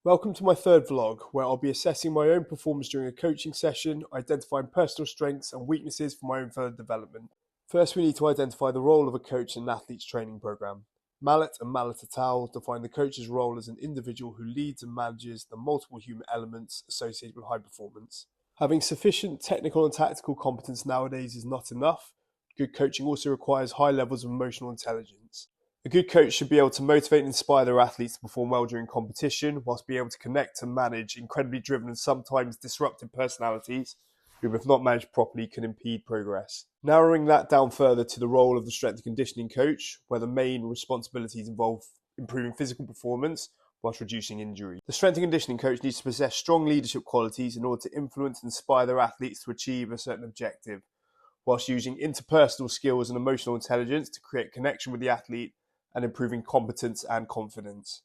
Welcome to my third vlog, where I'll be assessing my own performance during a coaching session, identifying personal strengths and weaknesses for my own further development. First, we need to identify the role of a coach in an athlete's training program. Mallet and Mallet et al. Define the coach's role as an individual who leads and manages the multiple human elements associated with high performance. Having sufficient technical and tactical competence nowadays is not enough. Good coaching also requires high levels of emotional intelligence. A good coach should be able to motivate and inspire their athletes to perform well during competition, whilst being able to connect and manage incredibly driven and sometimes disruptive personalities who, if not managed properly, can impede progress. Narrowing that down further to the role of the strength and conditioning coach, where the main responsibilities involve improving physical performance whilst reducing injury. The strength and conditioning coach needs to possess strong leadership qualities in order to influence and inspire their athletes to achieve a certain objective, whilst using interpersonal skills and emotional intelligence to create connection with the athlete and improving competence and confidence.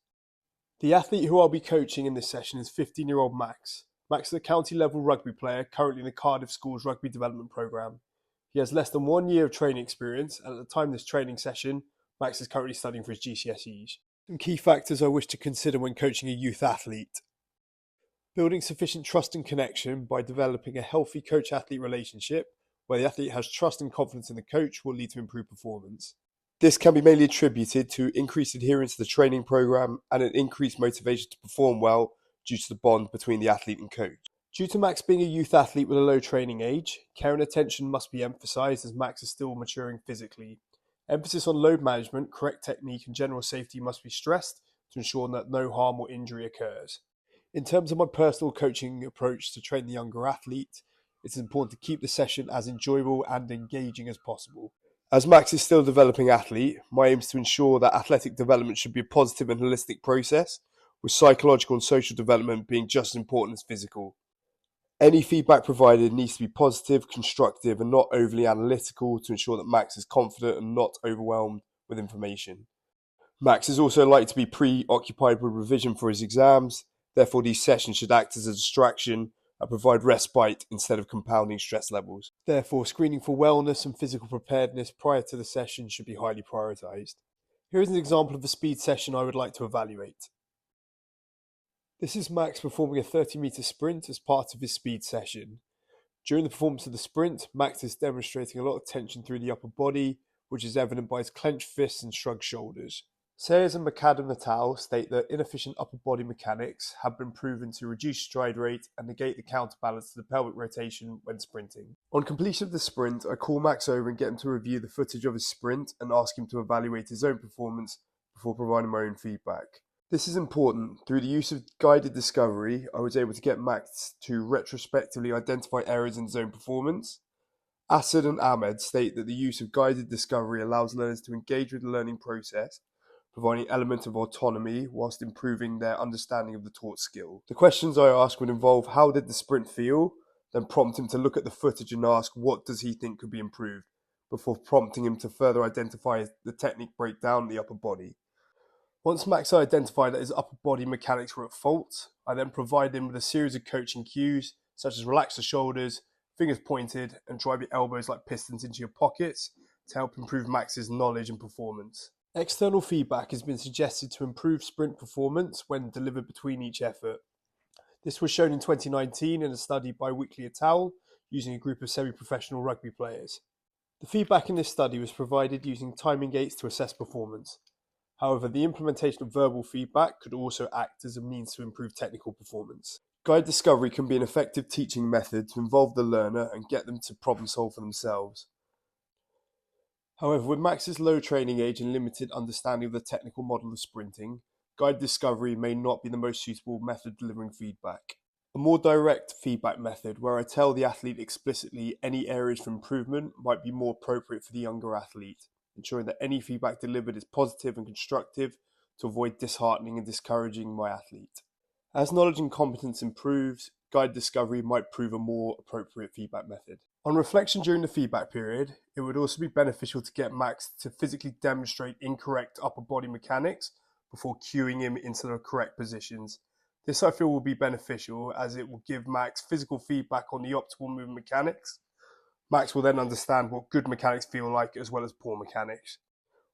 The athlete who I'll be coaching in this session is 15-year-old Max. Max is a county level rugby player currently in the Cardiff School's rugby development programme. He has less than 1 year of training experience, and at the time of this training session, Max is currently studying for his GCSEs. Some key factors I wish to consider when coaching a youth athlete. Building sufficient trust and connection by developing a healthy coach-athlete relationship, where the athlete has trust and confidence in the coach, will lead to improved performance. This can be mainly attributed to increased adherence to the training program and an increased motivation to perform well due to the bond between the athlete and coach. Due to Max being a youth athlete with a low training age, care and attention must be emphasised as Max is still maturing physically. Emphasis on load management, correct technique and general safety must be stressed to ensure that no harm or injury occurs. In terms of my personal coaching approach to train the younger athlete, it's important to keep the session as enjoyable and engaging as possible. As Max is still a developing athlete, my aim is to ensure that athletic development should be a positive and holistic process, with psychological and social development being just as important as physical. Any feedback provided needs to be positive, constructive, and not overly analytical to ensure that Max is confident and not overwhelmed with information. Max is also likely to be preoccupied with revision for his exams, therefore these sessions should act as a distraction and provide respite instead of compounding stress levels. Therefore, screening for wellness and physical preparedness prior to the session should be highly prioritised. Here is an example of a speed session I would like to evaluate. This is Max performing a 30-metre sprint as part of his speed session. During the performance of the sprint, Max is demonstrating a lot of tension through the upper body, which is evident by his clenched fists and shrugged shoulders. Sayers and McAdam et al. State that inefficient upper body mechanics have been proven to reduce stride rate and negate the counterbalance to the pelvic rotation when sprinting. On completion of the sprint, I call Max over and get him to review the footage of his sprint and ask him to evaluate his own performance before providing my own feedback. This is important. Through the use of guided discovery, I was able to get Max to retrospectively identify errors in his own performance. Asad and Ahmed state that the use of guided discovery allows learners to engage with the learning process, providing an element of autonomy whilst improving their understanding of the taught skill. The questions I ask would involve how did the sprint feel, then prompt him to look at the footage and ask what does he think could be improved, before prompting him to further identify the technique breakdown in the upper body. Once Max identified that his upper body mechanics were at fault, I then provide him with a series of coaching cues, such as relax the shoulders, fingers pointed, and drive your elbows like pistons into your pockets to help improve Max's knowledge and performance. External feedback has been suggested to improve sprint performance when delivered between each effort. This was shown in 2019 in a study by Weekly et al. Using a group of semi-professional rugby players. The feedback in this study was provided using timing gates to assess performance. However, the implementation of verbal feedback could also act as a means to improve technical performance. Guide discovery can be an effective teaching method to involve the learner and get them to problem solve for themselves. However, with Max's low training age and limited understanding of the technical model of sprinting, guide discovery may not be the most suitable method delivering feedback. A more direct feedback method, where I tell the athlete explicitly any areas for improvement, might be more appropriate for the younger athlete, ensuring that any feedback delivered is positive and constructive to avoid disheartening and discouraging my athlete. As knowledge and competence improves, guide discovery might prove a more appropriate feedback method. On reflection during the feedback period, it would also be beneficial to get Max to physically demonstrate incorrect upper body mechanics before cueing him into the correct positions. This I feel will be beneficial as it will give Max physical feedback on the optimal movement mechanics. Max will then understand what good mechanics feel like as well as poor mechanics.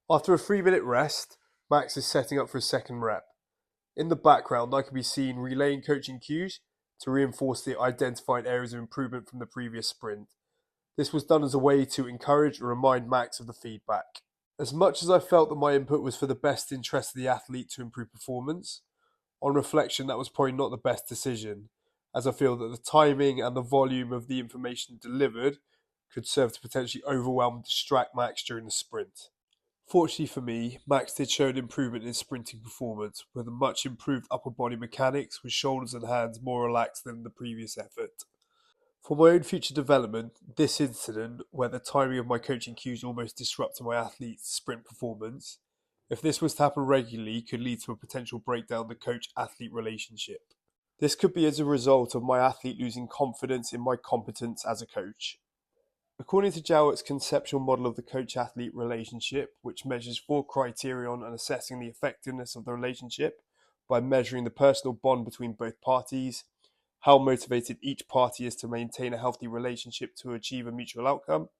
After a 3-minute rest, Max is setting up for his second rep. In the background, I can be seen relaying coaching cues to reinforce the identified areas of improvement from the previous sprint. This was done as a way to encourage and remind Max of the feedback. As much as I felt that my input was for the best interest of the athlete to improve performance, on reflection that was probably not the best decision, as I feel that the timing and the volume of the information delivered could serve to potentially overwhelm and distract Max during the sprint. Fortunately for me, Max did show an improvement in sprinting performance, with a much improved upper body mechanics with shoulders and hands more relaxed than the previous effort. For my own future development, this incident, where the timing of my coaching cues almost disrupted my athlete's sprint performance, if this was to happen regularly, could lead to a potential breakdown in the coach-athlete relationship. This could be as a result of my athlete losing confidence in my competence as a coach. According to Jowett's conceptual model of the coach-athlete relationship, which measures 4 criteria on assessing the effectiveness of the relationship by measuring the personal bond between both parties, how motivated each party is to maintain a healthy relationship to achieve a mutual outcome,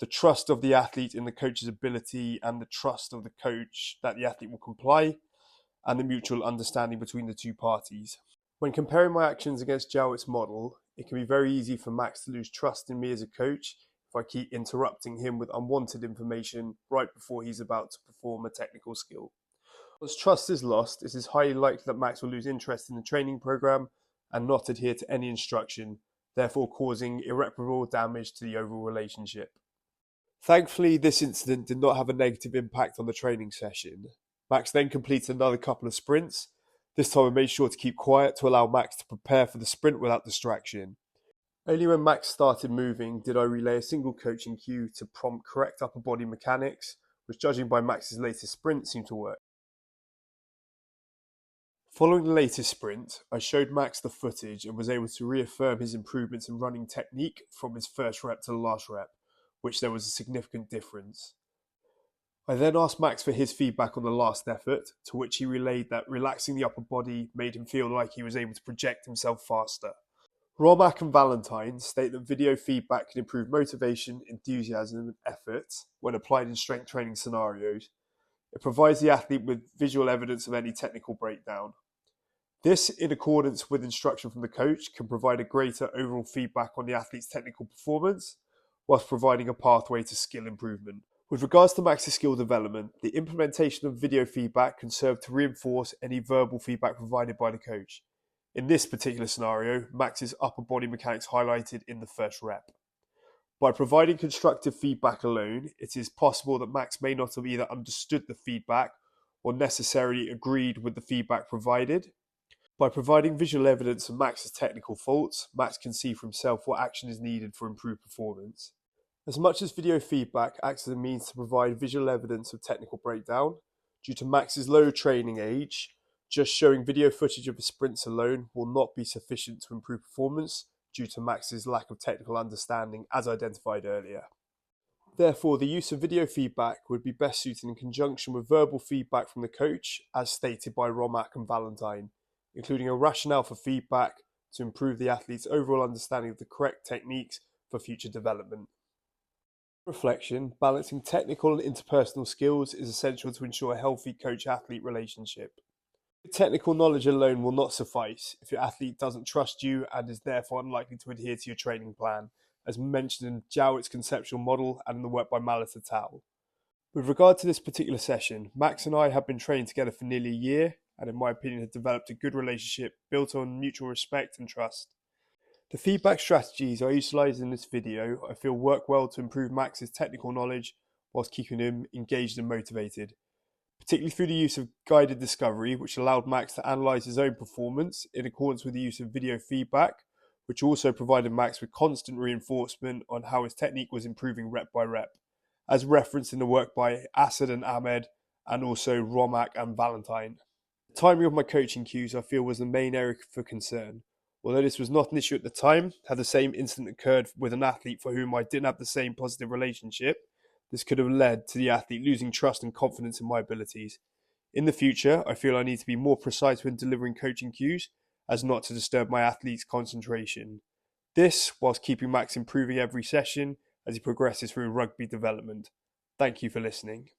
the trust of the athlete in the coach's ability and the trust of the coach that the athlete will comply, and the mutual understanding between the two parties. When comparing my actions against Jowett's model, it can be very easy for Max to lose trust in me as a coach if I keep interrupting him with unwanted information right before he's about to perform a technical skill. Once trust is lost, it is highly likely that Max will lose interest in the training program and not adhere to any instruction, therefore causing irreparable damage to the overall relationship. Thankfully, this incident did not have a negative impact on the training session. Max then completed another couple of sprints. This time I made sure to keep quiet to allow Max to prepare for the sprint without distraction. Only when Max started moving did I relay a single coaching cue to prompt correct upper body mechanics, which, judging by Max's latest sprint, seemed to work. Following the latest sprint, I showed Max the footage and was able to reaffirm his improvements in running technique from his first rep to the last rep, which there was a significant difference. I then asked Max for his feedback on the last effort, to which he relayed that relaxing the upper body made him feel like he was able to project himself faster. Romack and Valentine state that video feedback can improve motivation, enthusiasm, and effort when applied in strength training scenarios. It provides the athlete with visual evidence of any technical breakdown. This, in accordance with instruction from the coach, can provide a greater overall feedback on the athlete's technical performance, whilst providing a pathway to skill improvement. With regards to Max's skill development, the implementation of video feedback can serve to reinforce any verbal feedback provided by the coach. In this particular scenario, Max's upper body mechanics highlighted in the first rep. By providing constructive feedback alone, it is possible that Max may not have either understood the feedback or necessarily agreed with the feedback provided. By providing visual evidence of Max's technical faults, Max can see for himself what action is needed for improved performance. As much as video feedback acts as a means to provide visual evidence of technical breakdown, due to Max's low training age, just showing video footage of his sprints alone will not be sufficient to improve performance due to Max's lack of technical understanding as identified earlier. Therefore, the use of video feedback would be best suited in conjunction with verbal feedback from the coach, as stated by Romack and Valentine, including a rationale for feedback to improve the athlete's overall understanding of the correct techniques for future development. Reflection, balancing technical and interpersonal skills is essential to ensure a healthy coach-athlete relationship. Technical knowledge alone will not suffice if your athlete doesn't trust you and is therefore unlikely to adhere to your training plan, as mentioned in Jowett's conceptual model and in the work by Mallet et al. With regard to this particular session, Max and I have been training together for nearly a year and, in my opinion, have developed a good relationship built on mutual respect and trust. The feedback strategies I utilised in this video I feel work well to improve Max's technical knowledge whilst keeping him engaged and motivated, particularly through the use of guided discovery, which allowed Max to analyse his own performance in accordance with the use of video feedback, which also provided Max with constant reinforcement on how his technique was improving rep by rep, as referenced in the work by Asad and Ahmed, and also Romack and Valentine. The timing of my coaching cues I feel was the main area for concern. Although this was not an issue at the time, had the same incident occurred with an athlete for whom I didn't have the same positive relationship, this could have led to the athlete losing trust and confidence in my abilities. In the future, I feel I need to be more precise when delivering coaching cues, as not to disturb my athlete's concentration. This, whilst keeping Max improving every session as he progresses through rugby development. Thank you for listening.